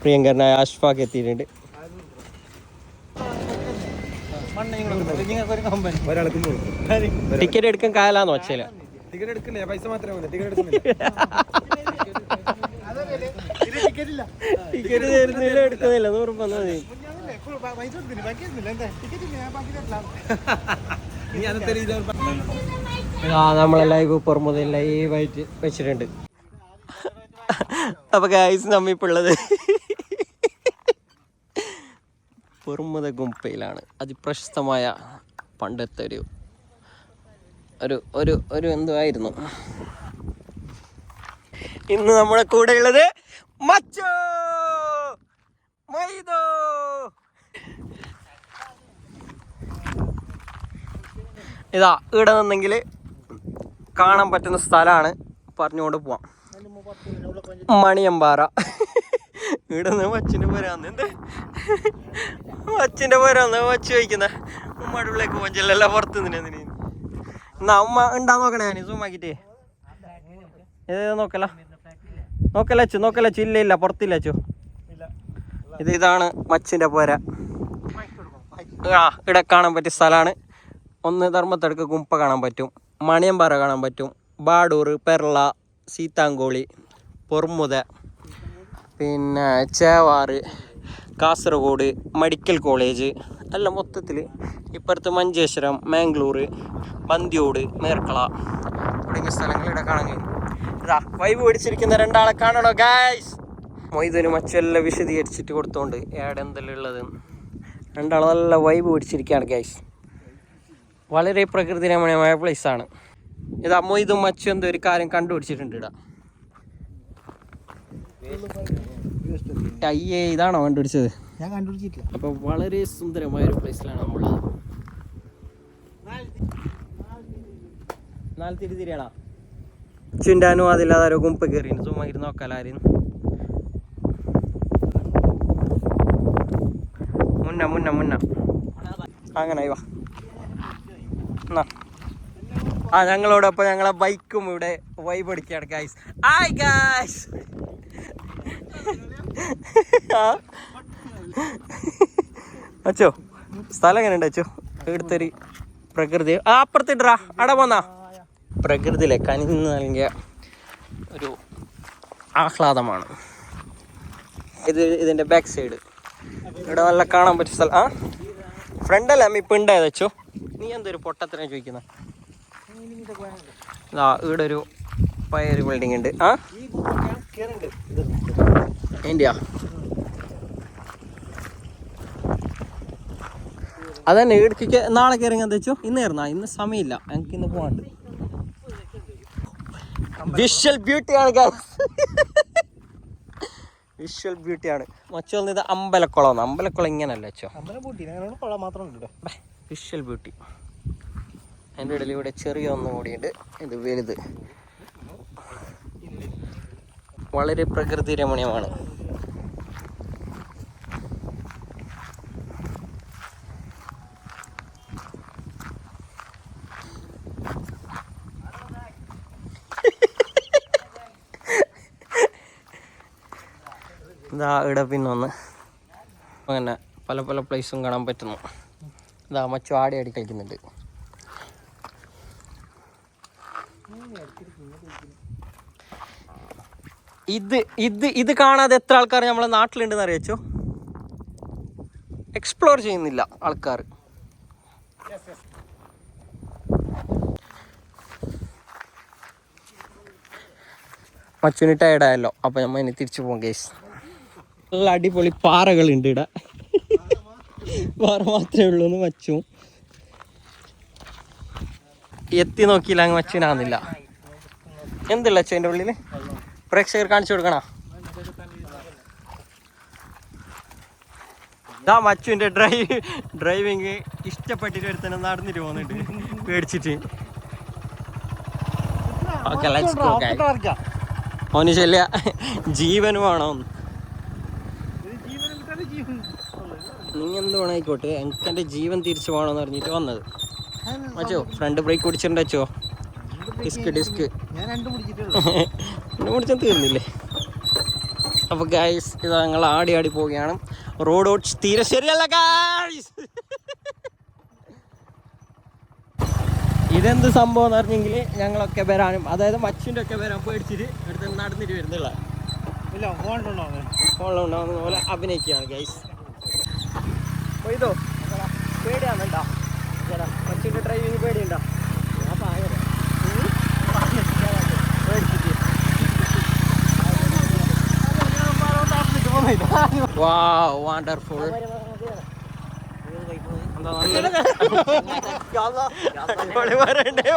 പ്രിയങ്കരനായ അഷ്ഫാഖ് എത്തിയിട്ടുണ്ട്. ടിക്കറ്റ് എടുക്കാൻ കായലാന്ന് വെച്ചാൽ ടിക്കറ്റ് എടുക്കില്ല, പൈസ മാത്രമേ ടിക്കറ്റ് എടുക്കുന്നില്ല. 100 രൂപ മതി. നമ്മളെ ലൈവ് പുറമുതൽ ലൈവായിട്ട് വെച്ചിട്ടുണ്ട്. അപ്പൊ ഗൈസ് നമ്മിപ്പുള്ളത് പൊറുമുത ഗുംപയിലാണ്. അതിപ്രശസ്തമായ പണ്ടത്തെ ഒരു എന്തുവായിരുന്നു. ഇന്ന് നമ്മുടെ കൂടെ ഉള്ളത് മച്ചോ മൈദോ. ഇതാ ഇവിടെ നിന്നെങ്കിൽ കാണാൻ പറ്റുന്ന സ്ഥലമാണ്. പറഞ്ഞുകൊണ്ട് പോവാം. മണിയമ്പാറ. ഇവിടെ നിന്ന് മച്ചിൻ്റെ പോരാന്ന്. എന്ത് മച്ചിൻ്റെ പോരാന്ന് മച്ച് ചോദിക്കുന്ന ഉമ്മയുടെ ഉള്ളിലേക്ക് പോഞ്ചല്ല പുറത്ത് നിന്നെ. എന്നാ ഉമ്മ ഉണ്ടാ നോക്കണേ. ഞാൻ സൂമാക്കിട്ടേ നോക്കല്ല അച്ചു. ഇല്ല പുറത്തില്ല അച്ചു. ഇതാണ് മച്ചിൻ്റെ പോര. ഇവിടെ കാണാൻ പറ്റിയ സ്ഥലമാണ്. ഒന്ന് ധർമ്മത്തടുക്ക് ഗുംപ കാണാൻ പറ്റും, മണിയമ്പാറ കാണാൻ പറ്റും, ബാഡൂർ, പെർള, സീതാങ്കോളി, പൊറുമുത, പിന്നെ ചേവാറ്, കാസർഗോഡ് മെഡിക്കൽ കോളേജ് എല്ലാം മൊത്തത്തിൽ. ഇപ്പുറത്ത് മഞ്ചേശ്വരം, മാംഗ്ലൂർ, ബന്ദിയോട്, മേർക്കള തുടങ്ങിയ സ്ഥലങ്ങൾ ഇവിടെ കാണാൻ കഴിയും. ഇതാ വൈബ് പിടിച്ചിരിക്കുന്ന രണ്ടാളെ കാണണോ ഗൈസ്? മൊയ്തനും മച്ചെല്ലാം വിശദീകരിച്ചിട്ട് കൊടുത്തോണ്ട് ഏടെ എന്തെല്ലാം ഉള്ളത്. രണ്ടാൾ നല്ല വൈബ് പിടിച്ചിരിക്കുകയാണ് ഗൈസ്. വളരെ പ്രകൃതി രമണീയമായ പ്ലേസാണ്. ഇതാ മൊയ്തും മച്ചും എന്തോ ഒരു കാര്യം കണ്ടുപിടിച്ചിട്ടുണ്ട് ഇടാ. അയ്യേ ഇതാണോ കണ്ടുപിടിച്ചത്? ഞാൻ കണ്ടുപിടിച്ചിട്ടില്ല. അപ്പൊ വളരെ സുന്ദരമായ ഒരു പ്ലേസിലാണ് നമ്മളുള്ളത്. നാല് തിരിയാണോ ചുണ്ടാനും അതില്ലാതെ ആരോ ഗുംപ കയറി സുമ്മാതിരി നോക്കാലാരും. മുന്ന അങ്ങനെ വാ. ഞങ്ങളോടൊപ്പം ഞങ്ങളെ ബൈക്കും ഇവിടെ വൈബ് അടിക്കുകയാണ് ഗൈസ്. Hi guys. അച്ചോ സ്ഥലം എങ്ങനെ ഉണ്ട് അച്ചോ? ഇവിടുത്തെ പ്രകൃതി അപ്പുറത്തിട്ടാ അട പോന്നാ. പ്രകൃതിയിലെ കനിഞ്ഞ് നൽകിയ ഒരു ആഹ്ലാദമാണ് ഇതിൻ്റെ ബാക്ക് സൈഡ്. ഇവിടെ നല്ല കാണാൻ പറ്റിയ സ്ഥലം. ഫ്രണ്ടല്ലേ അമ്മ ഇപ്പം ഉണ്ടായത് വെച്ചോ. നീ എന്തൊരു പൊട്ടത്തിനെ ചോദിക്കുന്ന? ഇവിടെ ഒരു പഴയൊരു ബിൽഡിംഗ് ഉണ്ട്. എന്റെയാ അതന്നെ ഇടുക്കിക്ക് നാളെ കയറി എന്താ വെച്ചോ? ഇന്ന് കയറുന്ന ഇന്ന് സമയമില്ല, ഞങ്ങൾക്ക് ഇന്ന് പോകാണ്ട്. വിഷ്വൽ ബ്യൂട്ടിയാണ് ഗൈസ്. വിഷ്വൽ ബ്യൂട്ടിയാണ്. മച്ചോ ഇത് അമ്പലക്കുളം. അമ്പലക്കുളം ഇങ്ങനല്ല വെച്ചോ, വിഷ്വൽ ബ്യൂട്ടി. അതിൻ്റെ ഇടയിൽ ഇവിടെ ചെറിയ ഒന്നും കൂടിയുണ്ട്. ഇത് വലുത്. വളരെ പ്രകൃതി രമണീയമാണ്. ഇതാ ഇവിടെ പിന്നെ ഒന്ന് അങ്ങനെ പല പല പ്ലേസും കാണാൻ പറ്റുന്നു. ഇതാ മച്ചു ആടി കളിക്കുന്നുണ്ട്. ഇത് കാണാതെ എത്ര ആൾക്കാർ നമ്മളെ നാട്ടിലുണ്ടെന്ന് അറിയിച്ചോ? എക്സ്പ്ലോർ ചെയ്യുന്നില്ല ആൾക്കാർ. മച്ചുവിന് ടയർഡായല്ലോ, അപ്പം നമ്മൾ ഇനി തിരിച്ചു പോകും ഗൈസ്. നല്ല അടിപൊളി പാറകളുണ്ട് ഇവിടെ. പാറ മാത്രമേ ഉള്ളൂ എന്ന് മച്ചു എത്തി നോക്കിയില്ല. അങ്ങ് മച്ചുവിനാകുന്നില്ല. എന്തുള്ള അച്ചു അതിൻ്റെ ഉള്ളിൽ? പ്രേക്ഷകർ കാണിച്ചു കൊടുക്കണ. ഇതാ മച്ചുവിൻ്റെ ഡ്രൈവിങ് ഇഷ്ടപ്പെട്ടിട്ട് ഒരുത്തന്നെ നടന്നിട്ട് പോകുന്നുണ്ട് പേടിച്ചിട്ട്. Okay let's go guys. ഓന് ശല്യ ജീവന് വേണോ? നീ എന്ത് വേണമായിക്കോട്ടെ, എനിക്ക് എൻ്റെ ജീവൻ തിരിച്ചു പോകണമെന്ന് പറഞ്ഞിട്ട് വന്നത്. മച്ചോ ഫ്രണ്ട് ബ്രേക്ക് പിടിച്ചിട്ടുണ്ട് അച്ചോ. ഡിസ്ക് പിന്നെ പിടിച്ചാൽ തീർന്നില്ലേ? അപ്പോൾ ഗൈസ് ഇത് ഞങ്ങൾ ആടി ആടി പോവുകയാണ്. റോഡ് തീരെ ശരിയല്ല ഗൈസ്. ഇതെന്ത് സംഭവം എന്ന് പറഞ്ഞെങ്കിൽ ഞങ്ങളൊക്കെ വരാനും അതായത് മച്ചിൻ്റെ ഒക്കെ വരാൻ പേടിച്ചിട്ട് എടുത്ത് നടന്നിട്ട് വരുന്നില്ല ഫോണിലുണ്ടാവുന്ന പോലെ അഭിനയിക്കുകയാണ് ഗൈസ്. അപ്പോൾ ഇതോ പേടിയാണെന്നുണ്ടോ മച്ചിൻ്റെ ഡ്രൈവിങ് പേടിയുണ്ടോ? ഞാൻ ഭയങ്കര പേടിച്ചിട്ട് wow wonderful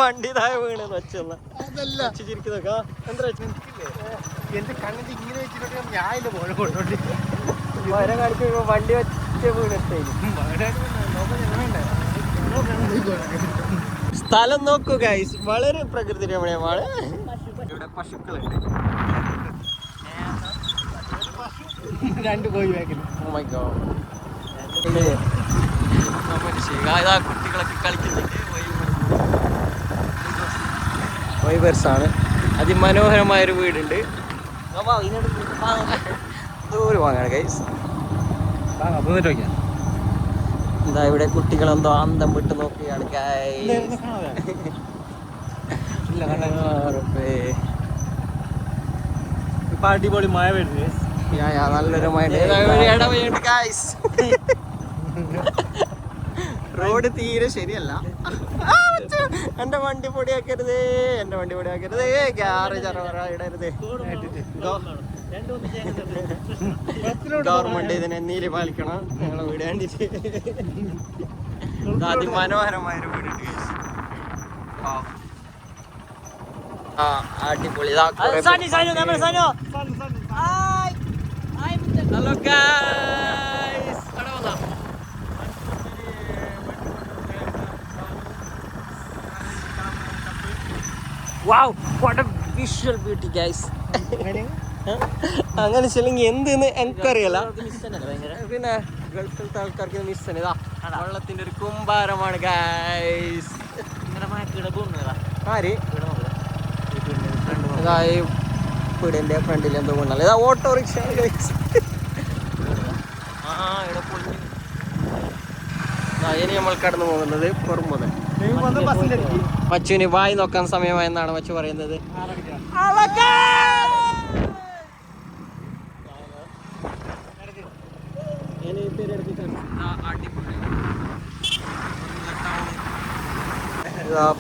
വണ്ടി താഴെ വീണെന്ന് വെച്ചല്ല എന്റെ കണ്ണിന്റെ ഇങ്ങനെ വെച്ചിട്ട് ഞാൻ പോഴോട്ട് മരം കാണിക്കുമ്പോ വണ്ടി വെച്ച വീണെടുത്തേ. സ്ഥലം നോക്കൂ ഗൈസ്, വളരെ പ്രകൃതി രമണീയമാണ്. ഇവിടെ പശുക്കളുണ്ട്, 2 കോഴി ബാക്കിൽ. oh my god. ഇതാ കുട്ടികളൊക്കെ കളിക്കുന്നുണ്ട്. വൈബേഴ്സാണ്. അതിമനോഹരമായൊരു വീടുണ്ട്. ദൂരെ വാങ്ങാണ് ഗൈസ്. എന്താ ഇവിടെ കുട്ടികളെന്തോ അന്തം വിട്ട് നോക്കുകയാണ് ഗൈസ്. ഇപ്പൊ അടിപൊളി മഴ വരുന്നത്, നല്ലൊരു മഴ. റോഡ് തീരെ ശരിയല്ല. എന്റെ വണ്ടി പൊടിയാക്കരുതേ, എന്റെ വണ്ടി പൊടിയാക്കരുതേ. ഗ്യാരേജ് ഇടരുതേ. ഗവൺമെന്റ് ഇതിനെ നീതി പാലിക്കണം. ഞങ്ങളെ വീട് കണ്ടിട്ട് അതിമനോഹരമായൊരു വീടുണ്ട്. ആ അടിപൊളി. Hello guys, wow what a visual beauty guys. അങ്ങനെ ചെല്ലെങ്കിൽ എന്തെന്ന് എനിക്കറിയില്ല. പിന്നെ ഗൾഫിലത്തെ ആൾക്കാർക്ക് മിസ് തന്നെ. ഇതാ വെള്ളത്തിന്റെ ഒരു കുമ്പാരമാണ് ഗൈസ്. ആര് ഇതാ ഈ വീടിന്റെ ഫ്രണ്ടിൽ എന്തോ കൊണ്ടല്ല. ഇതാ ഓട്ടോറിക്ഷ ഗൈസ്. ഇവിടെ പൊളിഞ്ഞു. ഇനി നമ്മൾ കടന്നു പോകുന്നത് പൊറുമുത. മച്ചുവിന് വായി നോക്കാൻ സമയമായെന്നാണ് മച്ചു പറയുന്നത്.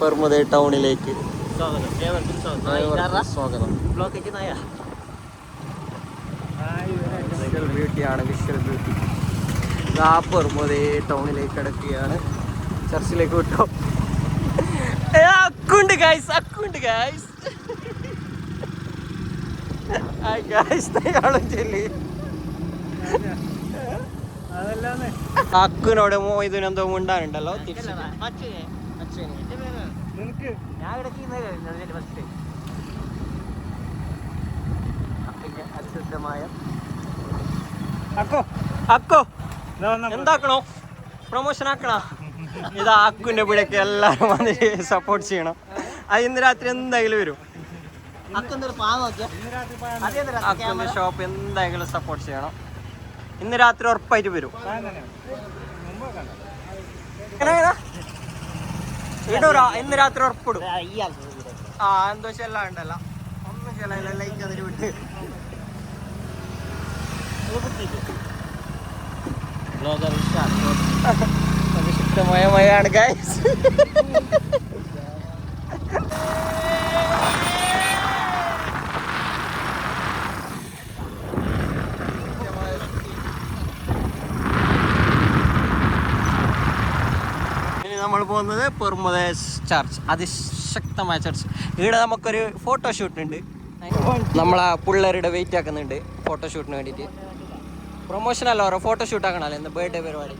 പൊറുമുത ടൗണിലേക്ക് സ്വാഗതം. വിഷ്വൽ ബ്യൂട്ടിയാണ്, വിഷ്വൽ ബ്യൂട്ടി. പൊറുമുത ടൗണിലേക്ക് കിടക്കുകയാണ്. ചർച്ചിലേക്ക് വിട്ടോ. അക്കുണ്ട് ഗൈസ്, അക്കുണ്ട് ഗൈസ്. അക്കുനോട് ഇതിനെന്തോ ഉണ്ടാനുണ്ടല്ലോ. അക്കോ എന്താക്കണോ? പ്രൊമോഷൻ ആക്കണോ? ഇതാ അക്കുന്റെ പിടിയൊക്കെ എല്ലാവരും വന്ന് സപ്പോർട്ട് ചെയ്യണം. അത് ഇന്ന് രാത്രി എന്തായാലും വരും. അക്കുന്റെ ഷോപ്പ് എന്തായാലും സപ്പോർട്ട് ചെയ്യണം. ഇന്ന് രാത്രി ഉറപ്പായിട്ട് വരും. ഇടൂറാ, ഇന്ന് രാത്രി ഉറപ്പിടും. എന്തോ ചെല്ലാം ഉണ്ടല്ലോ, ഒന്നും ചെല്ല ലൈക്ക് അതിന് വിട്ട്. വിശുദ്ധമായ മഴയാണ് ഗൈസ്. ഇനി നമ്മൾ പോകുന്നത് പൊറുമുത ചർച്ച്, അതിശക്തമായ ചർച്ച്. ഇവിടെ നമുക്കൊരു ഫോട്ടോഷൂട്ട് ഉണ്ട്. നമ്മളാ പിള്ളേരുടെ വെയിറ്റ് ആക്കുന്നുണ്ട് ഫോട്ടോഷൂട്ടിന് വേണ്ടിയിട്ട്. പ്രൊമോഷൻ അല്ല, ഓരോ ഫോട്ടോഷൂട്ട് ആക്കണല്ലോ, എന്താ ബർത്ത്ഡേ പരിപാടി.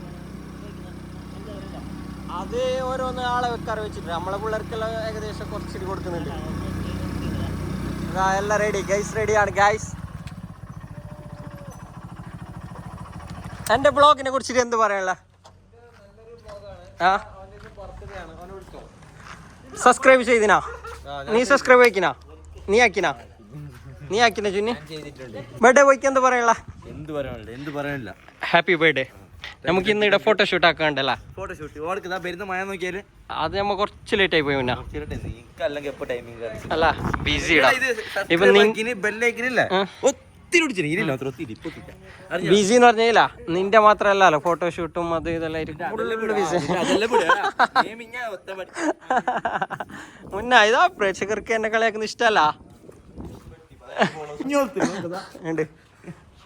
അത് ഓരോന്ന് ആളെ വെക്കാറ് വെച്ചിട്ട് നമ്മളെ പിള്ളേർക്കെല്ലാം ഏകദേശം കുറച്ചിട്ട് കൊടുക്കുന്നുണ്ട്. എല്ലാം റെഡി ഗൈസ്, റെഡിയാണ് ഗൈസ്. എൻ്റെ ബ്ലോഗിനെ കുറിച്ചിട്ട് എന്ത് പറയാനുള്ള? സബ്സ്ക്രൈബ് ചെയ്തിനാ? നീ സബ്സ്ക്രൈബ് ആക്കിനാ? നീ ആക്കിനാ? നീ ആക്കിന ചുന്നി ബർത്ത്ഡേ പോയിക്ക് എന്ത് പറയല എന്ത് പറയാനില്ല. Happy birthday. നമുക്ക് ഇന്ന് ഇവിടെ ഫോട്ടോഷൂട്ട് ആക്കാണ്ടല്ല. ഫോട്ടോഷൂട്ട് ഓർക്ക് വരുന്ന മഴ നോക്കിയാല് അത് നമ്മ കുറച്ച് ലേറ്റ് ആയി പോയി. അല്ലെങ്കിൽ എപ്പോ ടൈമിംഗ് അല്ല ബിസി ബിസി എന്ന് പറഞ്ഞില്ല നിന്റെ മാത്രല്ലല്ലോ ഫോട്ടോഷൂട്ടും അത് ഇതെല്ലാം മുന്നേ ഇതാ പ്രേക്ഷകർക്ക് എന്നെ കളിയാക്കുന്ന ഇഷ്ടല്ല. ഉണ്ട്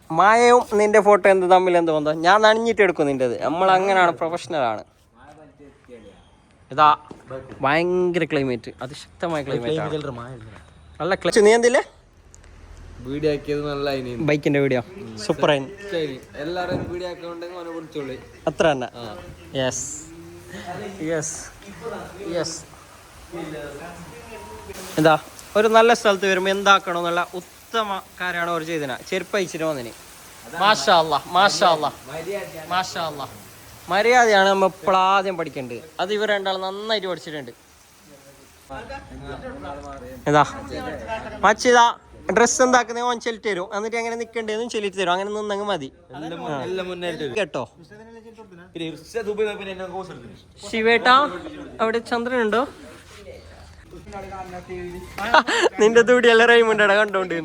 മായവും നിന്റെ ഫോട്ടോ എന്ത് തമ്മിൽ എന്ത് ബന്ധം? ഞാൻ നനഞ്ഞിട്ട് എടുക്കും നിന്റേത്. നമ്മൾ അങ്ങനെയാണ്, പ്രൊഫഷണലാണ്. ഇതാ ഭയങ്കര ക്ലൈമറ്റ്, അതിശക്തമായ ക്ലൈമറ്റ് ആണ്. നല്ല ക്ലച്ച്. നീ എന്തില്ലേ വീഡിയോ ആക്കിയത് നല്ല ബൈക്കിന്റെ വീഡിയോ സൂപ്പർ ആയി. എല്ലാരും വീഡിയോ ആക്കിയോണ്ടെങ്കിൽ അത്ര തന്നെ. Yes yes yes. എന്താ ഒരു നല്ല സ്ഥലത്ത് വരുമ്പോൾ എന്താക്കണോ എന്നുള്ള ഉത്തമ കാര്യമാണ് അവർ ചെയ്തതിന. ചെരുപ്പ് അയച്ചിട്ട് വന്നിന്. മാഷാ അല്ലാ മാഷാ അല്ലാ മാഷാ അല്ലാ. മര്യാദയാണ് നമ്മൾ ഇപ്പോഴാദ്യം പഠിക്കേണ്ടത്. അത് ഇവർ രണ്ടാളും നന്നായിട്ട് പഠിച്ചിട്ടുണ്ട്. ഇതാ മച്ചിതാ ഡ്രസ്സ് എന്താക്കുന്നത് ഓൻ ചെലിട്ട് തരും. എന്നിട്ട് എങ്ങനെ നിൽക്കേണ്ടതെന്നും ചെലിട്ട് തരും. അങ്ങനെ നിന്നങ്ങ് മതി കേട്ടോ. ശിവേട്ടാ അവിടെ ചന്ദ്രനുണ്ടോ? നിന്റെ തൂടി എല്ലാം റൈമുണ്ടടാ കണ്ടോണ്ട്.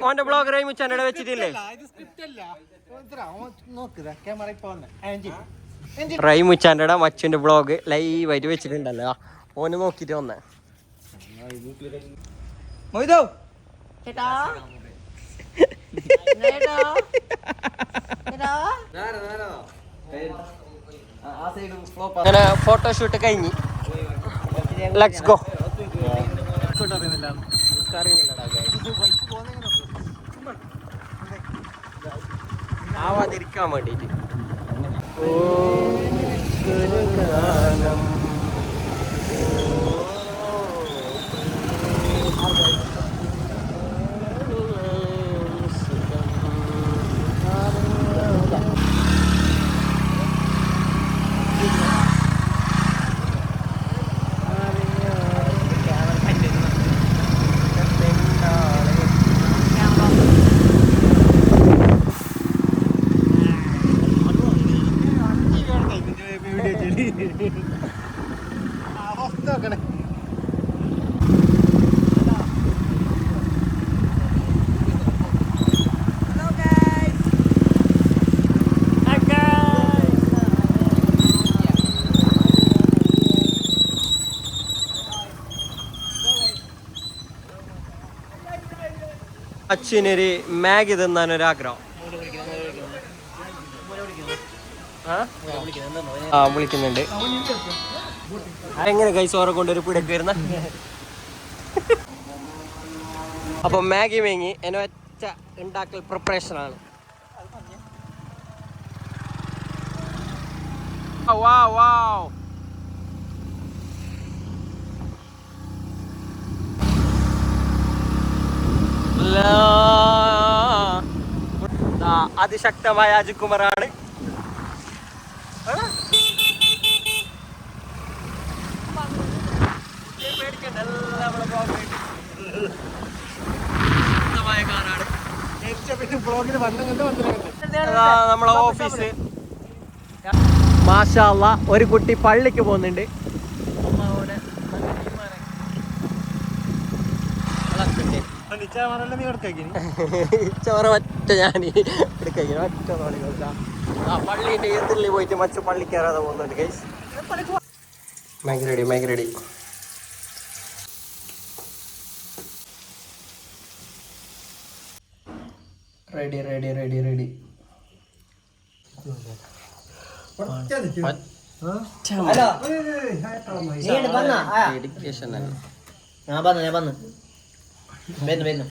ഓന്റെ ബ്ലോഗ് റൈമു ചാനൽ വെച്ചിട്ടില്ലേ? റൈമുച്ചാൻ്റെ മച്ചുന്റെ ബ്ലോഗ് ലൈവായിട്ട് വെച്ചിട്ടുണ്ടല്ലോ. ഓന് നോക്കിട്ട് വന്നേ. അങ്ങനെ ഫോട്ടോഷൂട്ട് കഴിഞ്ഞ് ലെറ്റ്സ് ഗോ. ആവാതിരിക്കാൻ വേണ്ടിട്ട് അച്ഛനൊരു മാഗി തിന്നാനൊരാഗ്രഹം. ആ വിളിക്കുന്നുണ്ട്. എങ്ങനെ കൈസോറെ കൊണ്ടൊരു പിടക്ക് വരുന്ന. അപ്പൊ മാഗി മേങ്ങി എന്നെ ഒറ്റ ഉണ്ടാക്കൽ പ്രിപ്പറേഷനാണ്. അതിശക്തമായ അജികുമാറാണ്. നമ്മളെ ഓഫീസ്. മാഷാ അല്ലാ ഒരു കുട്ടി പള്ളിക്ക് പോകുന്നുണ്ട്. ചോറ ഒറ്റ ഞാൻ എടുക്കാൻ ഒറ്റ പള്ളിന്റെ എതിരിൽ പോയിട്ട് മറ്റു പള്ളി കയറാതെ പോകുന്നുണ്ട്. Guys Maggi ready, Maggi ready. Ready ready ready ready. Dedication അല്ലേ.